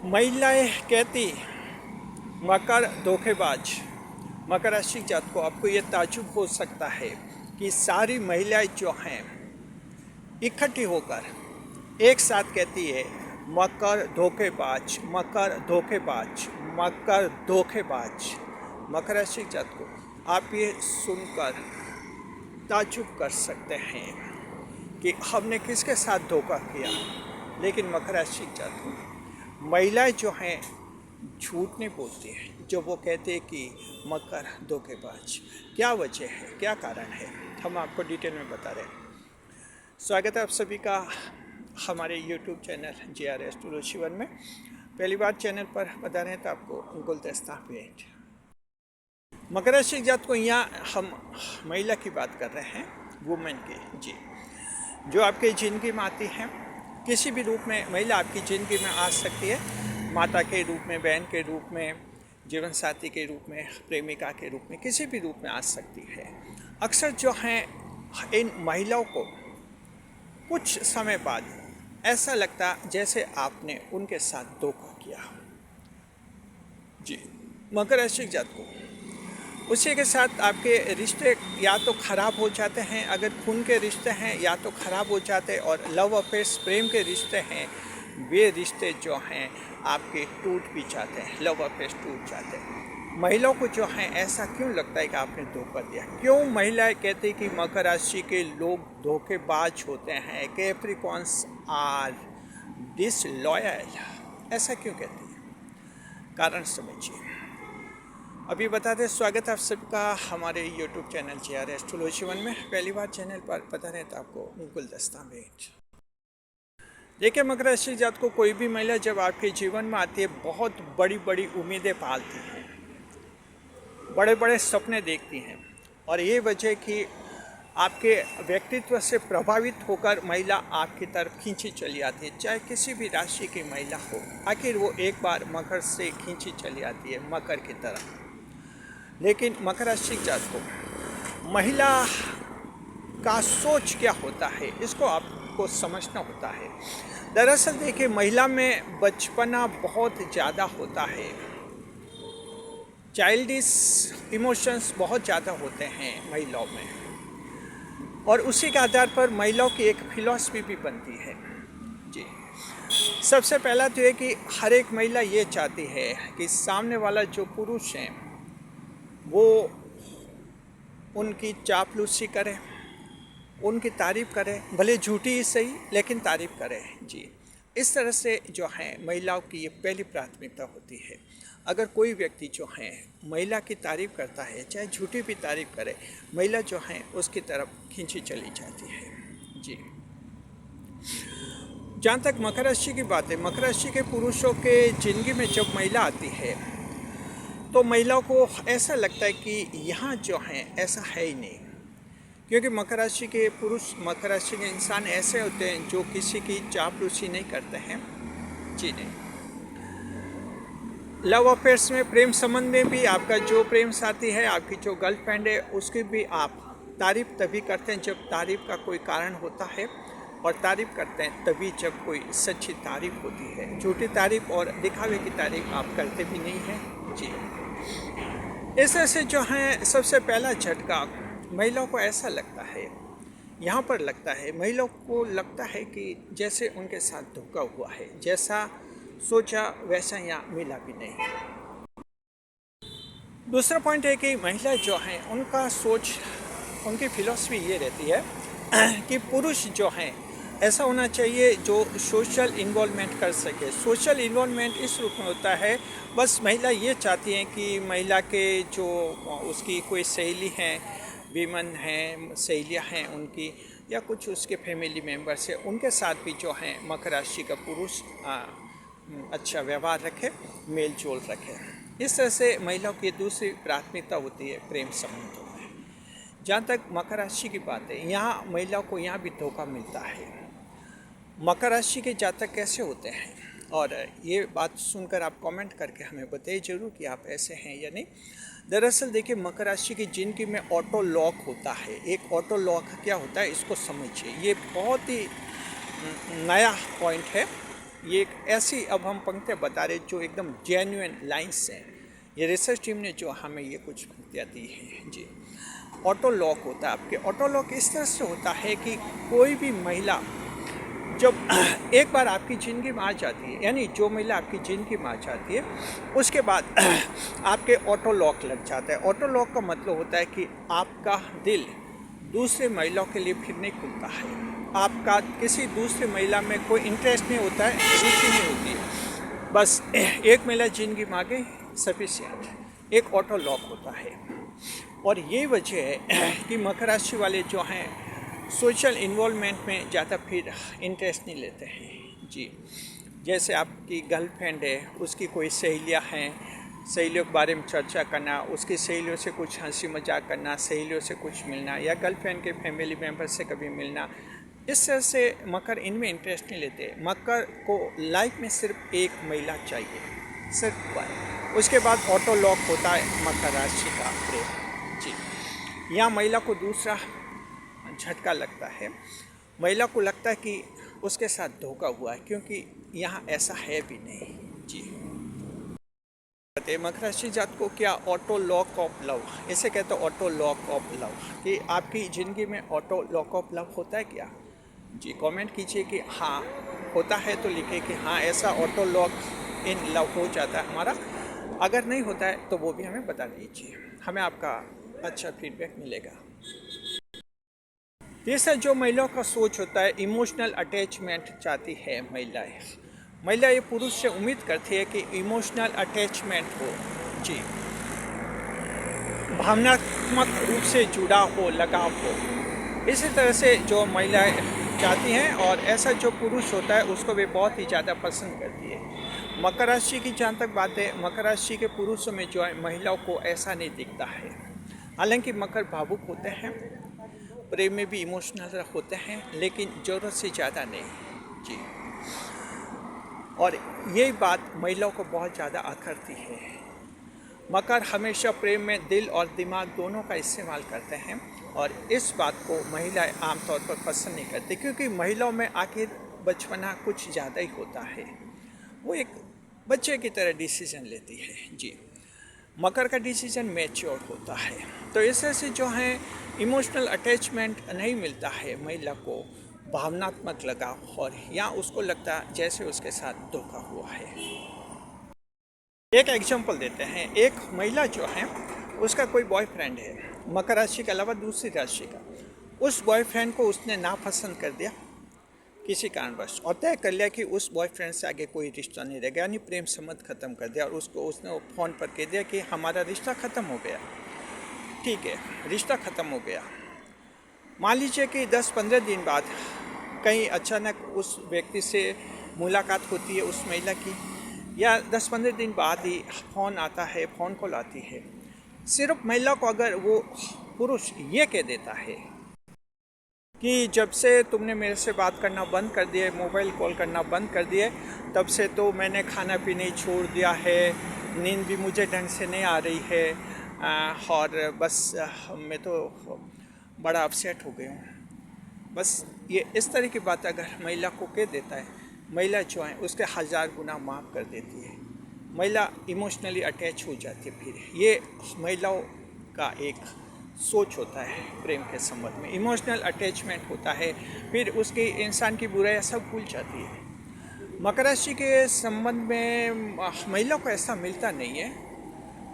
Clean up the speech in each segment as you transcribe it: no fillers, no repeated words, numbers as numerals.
महिलाएं कहती मकर धोखेबाज। मकर राशि जात को आपको ये ताजुब हो सकता है कि सारी महिलाएं जो हैं इकट्ठी होकर एक साथ कहती है मकर धोखेबाज, मकर धोखेबाज, मकर धोखेबाज। मकर राशि जात को आप ये सुनकर ताजुब कर सकते हैं कि हमने किसके साथ धोखा किया। लेकिन मकर राशि जात को महिलाएं जो हैं झूठ नहीं बोलती हैं जो वो कहते हैं कि मकर धोखेबाज। क्या वजह है, क्या कारण है, हम आपको डिटेल में बता रहे हैं। स्वागत है आप सभी का हमारे YouTube चैनल JRS 201 में। पहली बार चैनल पर बता रहे हैं तो आपको गुलदस्ता भेंट। मकर राशि जात को यहाँ हम महिला की बात कर रहे हैं, वुमेन की जी, जो आपके जिंदगी में आती हैं। किसी भी रूप में महिला आपकी ज़िंदगी में आ सकती है, माता के रूप में, बहन के रूप में, जीवन साथी के रूप में, प्रेमिका के रूप में, किसी भी रूप में आ सकती है। अक्सर जो हैं इन महिलाओं को कुछ समय बाद ऐसा लगता जैसे आपने उनके साथ धोखा किया जी। मकर राशि जात को उसी के साथ आपके रिश्ते या तो ख़राब हो जाते हैं, अगर खून के रिश्ते हैं या तो ख़राब हो जाते हैं, और लव अफेयर्स प्रेम के रिश्ते हैं वे रिश्ते जो हैं आपके टूट भी जाते हैं, लव अफेयर्स टूट जाते हैं। महिलाओं को जो है ऐसा क्यों लगता है कि आपने धोखा दिया? क्यों महिलाएं कहती कि मकर राशि के लोग धोखेबाज होते हैं, कैप्रिकॉर्न्स आर डिसलॉयल, ऐसा क्यों कहती है? कारण समझिए। अभी बताते स्वागत है आप सबका हमारे YouTube चैनल JRS 201 में। पहली बार चैनल पर पता नहीं तो आपको गुलदस्ता भेंट। देखिए मकर राशि जात को कोई भी महिला जब आपके जीवन में आती है बहुत बड़ी बड़ी उम्मीदें पालती हैं, बड़े बड़े सपने देखती हैं, और ये वजह कि आपके व्यक्तित्व से प्रभावित होकर महिला आपकी तरफ खींची चली आती है। चाहे किसी भी राशि की महिला हो, आखिर वो एक बार मकर से खींची चली आती है, मकर की तरफ। लेकिन मकर राशि जात को महिला का सोच क्या होता है इसको आपको समझना होता है। दरअसल देखिए महिला में बचपना बहुत ज़्यादा होता है, चाइल्डिश इमोशंस बहुत ज़्यादा होते हैं महिलाओं में, और उसी के आधार पर महिलाओं की एक फिलॉसफी भी बनती है जी। सबसे पहला तो ये कि हर एक महिला ये चाहती है कि सामने वाला जो पुरुष हैं वो उनकी चापलूसी करे, उनकी तारीफ़ करे, भले झूठी ही सही लेकिन तारीफ़ करे जी। इस तरह से जो है महिलाओं की ये पहली प्राथमिकता होती है। अगर कोई व्यक्ति जो है महिला की तारीफ़ करता है, चाहे झूठी भी तारीफ़ करे, महिला जो है उसकी तरफ खींची चली जाती है जी। जहाँ तक मकर राशि की बात है, मकर राशि के पुरुषों के ज़िंदगी में जब महिला आती है तो महिलाओं को ऐसा लगता है कि यहाँ जो है ऐसा है ही नहीं, क्योंकि मकर राशि के पुरुष, मकर राशि के इंसान ऐसे होते हैं जो किसी की चापलूसी नहीं करते हैं जी नहीं। लव अफेयर्स में, प्रेम संबंध में भी आपका जो प्रेम साथी है, आपकी जो गर्लफ्रेंड है, उसकी भी आप तारीफ़ तभी करते हैं जब तारीफ़ का कोई कारण होता है, और तारीफ़ करते हैं तभी जब कोई सच्ची तारीफ़ होती है। झूठी तारीफ़ और दिखावे की तारीफ़ आप करते भी नहीं हैं जी। इस तरह से जो है सबसे पहला झटका महिलाओं को ऐसा लगता है, यहाँ पर लगता है महिलाओं को लगता है कि जैसे उनके साथ धोखा हुआ है, जैसा सोचा वैसा यहाँ मिला भी नहीं। दूसरा पॉइंट है कि महिला जो हैं उनका सोच, उनकी फिलॉसफी ये रहती है कि पुरुष जो हैं ऐसा होना चाहिए जो सोशल इन्वॉल्वमेंट कर सके। सोशल इन्वॉल्वमेंट इस रूप में होता है, बस महिला ये चाहती हैं कि महिला के जो उसकी कोई सहेली हैं, वीमन हैं, सहेलियाँ हैं उनकी, या कुछ उसके फैमिली मेम्बर्स हैं, उनके साथ भी जो हैं मकर राशि का पुरुष अच्छा व्यवहार रखे, मेल जोल रखे। इस तरह से महिलाओं की दूसरी प्राथमिकता होती है प्रेम संबंधों में। जहाँ तक मकर राशि की बात है, यहाँ महिलाओं को यहाँ भी धोखा मिलता है। मकर राशि के जातक कैसे होते हैं, और ये बात सुनकर आप कमेंट करके हमें बताइए जरूर कि आप ऐसे हैं या नहीं। दरअसल देखिए मकर राशि की जिंदगी में ऑटो लॉक होता है। एक ऑटो लॉक क्या होता है इसको समझिए, ये बहुत ही नया पॉइंट है ये एक ऐसी अब हम पंक्तियाँ बता रहे जो एकदम जेन्युइन लाइन्स हैं। ये रिसर्च टीम ने जो हमें ये कुछ पंक्तियाँ दी हैं जी। ऑटो लॉक होता है आपके, ऑटो लॉक इस तरह से होता है कि कोई भी महिला जब एक बार आपकी ज़िंदगी में आ जाती है, यानी जो महिला आपकी ज़िंदगी में आ जाती है उसके बाद आपके ऑटो लॉक लग जाता है। ऑटो लॉक का मतलब होता है कि आपका दिल दूसरे महिलाओं के लिए फिर नहीं खुलता है, आपका किसी दूसरी महिला में कोई इंटरेस्ट नहीं होता है, रुचि नहीं होती है। बस एक महिला ज़िंदगी में आ गई सफिशिएंट, एक ऑटो लॉक होता है। और ये वजह है कि मकर राशि वाले जो हैं सोशल इन्वॉल्वमेंट में ज़्यादा फिर इंटरेस्ट नहीं लेते हैं जी। जैसे आपकी गर्लफ्रेंड है, उसकी कोई सहेलियाँ हैं, सहेलियों के बारे में चर्चा करना, उसकी सहेलियों से कुछ हंसी मजाक करना, सहेलियों से कुछ मिलना, या गर्लफ्रेंड के फैमिली मेम्बर से कभी मिलना, इस तरह से मकर इनमें इंटरेस्ट नहीं लेते। मकर को लाइफ में सिर्फ एक महिला चाहिए, सिर्फ वन। उसके बाद ऑटो लॉक होता है मकर राशि का प्रेम जी। यहाँ महिला को दूसरा झटका लगता है, महिला को लगता है कि उसके साथ धोखा हुआ है, क्योंकि यहाँ ऐसा है भी नहीं जी। मकर राशि जात को क्या ऑटो लॉक ऑफ लव, इसे कहते हैं ऑटो लॉक ऑफ लव, कि आपकी ज़िंदगी में ऑटो लॉक ऑफ लव होता है क्या जी। कमेंट कीजिए कि हाँ होता है तो लिखिए कि हाँ ऐसा ऑटो लॉक इन लव हो जाता है हमारा। अगर नहीं होता है तो वो भी हमें बता दीजिए, हमें आपका अच्छा फीडबैक मिलेगा। तीसरा जो महिलाओं का सोच होता है, इमोशनल अटैचमेंट चाहती है महिलाएं। महिला ये पुरुष से उम्मीद करती है कि इमोशनल अटैचमेंट हो जी, भावनात्मक रूप से जुड़ा हो, लगाव हो। इसी तरह से जो महिलाएं चाहती हैं, और ऐसा जो पुरुष होता है उसको वे बहुत ही ज़्यादा पसंद करती है। मकर राशि की जहाँ तक बात है, मकर राशि के पुरुषों में जो है महिलाओं को ऐसा नहीं दिखता है। हालांकि मकर भावुक होते हैं, प्रेम में भी इमोशनल होते हैं, लेकिन ज़रूरत से ज़्यादा नहीं जी। और यही बात महिलाओं को बहुत ज़्यादा आकर्षती है। मकर हमेशा प्रेम में दिल और दिमाग दोनों का इस्तेमाल करते हैं, और इस बात को महिलाएं आमतौर पर पसंद नहीं करती, क्योंकि महिलाओं में आखिर बचपना कुछ ज़्यादा ही होता है, वो एक बच्चे की तरह डिसीजन लेती है जी। मकर का डिसीजन मैच्योर होता है, तो इस तरह से जो है इमोशनल अटैचमेंट नहीं मिलता है महिला को, भावनात्मक लगाव, और यहाँ उसको लगता है जैसे उसके साथ धोखा हुआ है। एक एग्जांपल देते हैं, एक महिला जो है उसका कोई बॉयफ्रेंड है, मकर राशि के अलावा दूसरी राशि का। उस बॉयफ्रेंड को उसने नापसंद कर दिया किसी कारणवश, और तय कर लिया कि उस बॉयफ्रेंड से आगे कोई रिश्ता नहीं रहेगा, यानी प्रेम संबंध ख़त्म कर दिया, और उसने फ़ोन पर कह दिया कि हमारा रिश्ता ख़त्म हो गया। ठीक है, रिश्ता ख़त्म हो गया। मान लीजिए कि 10-15 दिन बाद कहीं अचानक उस व्यक्ति से मुलाकात होती है उस महिला की, या 10-15 दिन बाद ही फ़ोन आता है, फ़ोन कॉल आती है। सिर्फ महिला को अगर वो पुरुष ये कह देता है कि जब से तुमने मेरे से बात करना बंद कर दिया, मोबाइल कॉल करना बंद कर दिए, तब से तो मैंने खाना पीना छोड़ दिया है, नींद भी मुझे ढंग से नहीं आ रही है, और बस मैं तो बड़ा अपसेट हो गया हूँ। बस ये इस तरह की बात अगर महिला को कह देता है, महिला जो है उसके 1000 गुना माफ़ कर देती है। महिला इमोशनली अटैच हो जाती है। फिर ये महिलाओं का एक सोच होता है प्रेम के संबंध में, इमोशनल अटैचमेंट होता है, फिर उसकी इंसान की बुराइयाँ सब भूल जाती है। मकर राशि के संबंध में महिला को ऐसा मिलता नहीं है,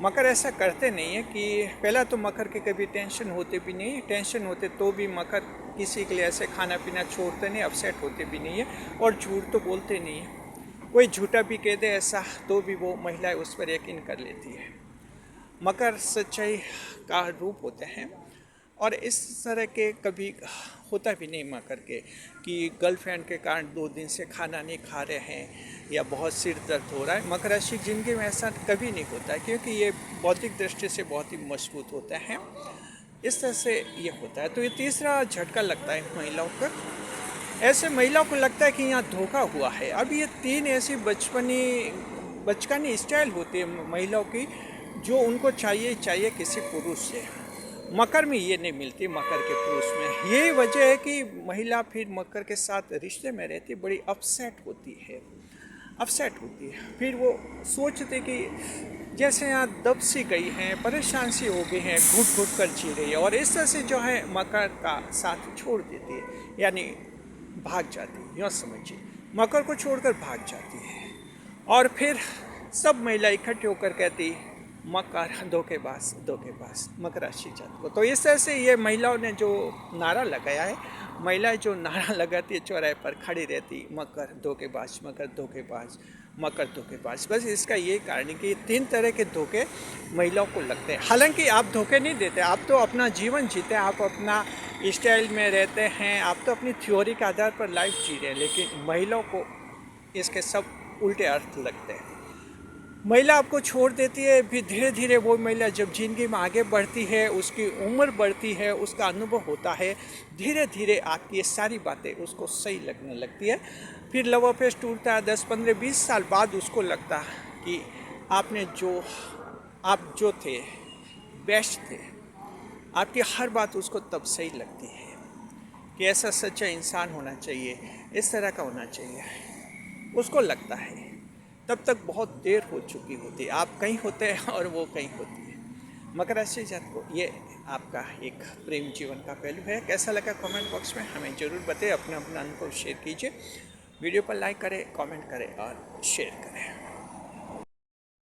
मकर ऐसा करते नहीं है कि पहला तो मकर के कभी टेंशन होते भी नहीं, टेंशन होते तो भी मकर किसी के लिए ऐसे खाना पीना छोड़ते नहीं, अपसेट होते भी नहीं है, और झूठ तो बोलते नहीं है। कोई झूठा भी कह दे ऐसा तो भी वो महिलाएं उस पर यकीन कर लेती है। मकर सच्चाई का रूप होते हैं, और इस तरह के कभी होता भी नहीं मकर के कि गर्लफ्रेंड के कारण 2 दिन से खाना नहीं खा रहे हैं या बहुत सिर दर्द हो रहा है। मकर राशि की ज़िंदगी में ऐसा कभी नहीं होता है, क्योंकि ये बौद्धिक दृष्टि से बहुत ही मजबूत होते हैं। इस तरह से ये होता है। तो ये तीसरा झटका लगता है महिलाओं पर। ऐसे महिलाओं को लगता है कि यहाँ धोखा हुआ है। अब ये 3 ऐसी बचकानी स्टाइल होती है महिलाओं की जो उनको चाहिए किसी पुरुष से। मकर में ये नहीं मिलती, मकर के पुरुष में। यही वजह है कि महिला फिर मकर के साथ रिश्ते में रहती बड़ी अपसेट होती है। अपसेट होती है। फिर वो सोचते कि जैसे यहाँ दब सी गई हैं, परेशान सी हो गई हैं, घुट घुट कर जी रही है, और इस तरह से जो है मकर का साथ छोड़ देती है, यानी भाग जाती है। यूँ समझिए, मकर को छोड़कर भाग जाती है। और फिर सब महिला इकट्ठी होकर कहती, मकर धोखेबाज धोखेबाज, मकर राशि जात को। तो इस तरह से ये महिलाओं ने जो नारा लगाया है, महिलाएं जो नारा लगाती है चौराहे पर खड़ी रहती, मकर धोखेबाज, मकर धोखेबाज, मकर धोखेबाज। बस इसका ये कारण है कि 3 तरह के धोखे महिलाओं को लगते हैं। हालांकि आप धोखे नहीं देते, आप तो अपना जीवन जीते हैं, आप अपना स्टाइल में रहते हैं, आप तो अपनी थ्योरी के आधार पर लाइफ जी रहे हैं, लेकिन महिलाओं को इसके सब उल्टे अर्थ लगते हैं। महिला आपको छोड़ देती है, फिर धीरे धीरे वो महिला जब जिंदगी में आगे बढ़ती है, उसकी उम्र बढ़ती है, उसका अनुभव होता है, धीरे धीरे आपकी ये सारी बातें उसको सही लगने लगती है। फिर लव अफेयर टूटता है, 10-15-20 साल बाद उसको लगता है कि आप जो थे बेस्ट थे। आपकी हर बात उसको तब सही लगती है कि ऐसा सच्चा इंसान होना चाहिए, इस तरह का होना चाहिए, उसको लगता है। तब तक बहुत देर हो चुकी होती है, आप कहीं होते हैं और वो कहीं होती है। मकर राशि जात को ये आपका एक प्रेम जीवन का पहलू है। कैसा लगा कमेंट बॉक्स में हमें ज़रूर बताएं, अपना अपना अनुभव शेयर कीजिए। वीडियो पर लाइक करें, कमेंट करें और शेयर करें।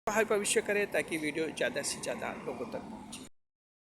हर भविष्य करें ताकि वीडियो ज़्यादा से ज़्यादा लोगों तक पहुँचे।